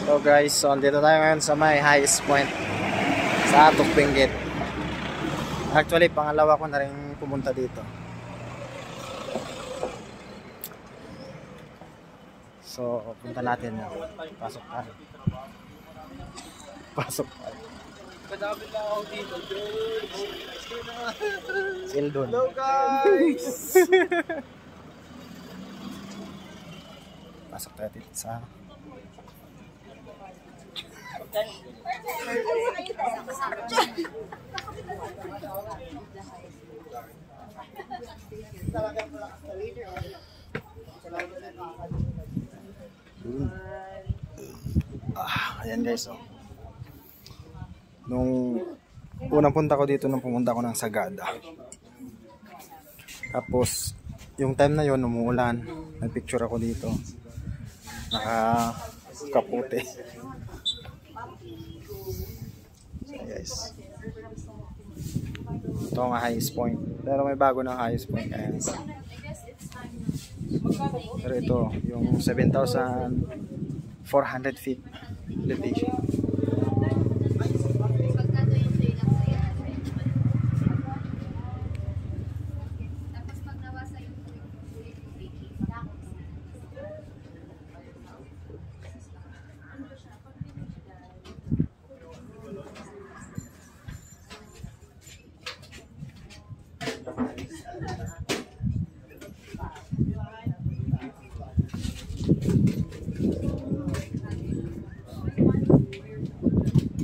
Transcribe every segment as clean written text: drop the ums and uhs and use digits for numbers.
So guys, so andito tayo ngayon sa may highest point sa Tukpinggit. Actually, pangalawa ko na rin pumunta dito. So, punta natin na. Pasok tayo. Pasok tayo. Kadami na ako dito, George. Sildon. Hello guys! Pasok tayo dito sa ayan guys, oh. Nung unang punta ko dito, nung pumunta ko ng Sagada, tapos yung time na yon umuulan, nagpicture ako dito, nakaputi. So guys, ito ang highest point, pero may bago na highest point. Ayan. Pero ito yung 7,400 feet elevation.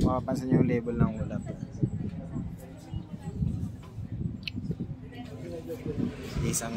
Mapapansin nyo yung label ng ulap. Isang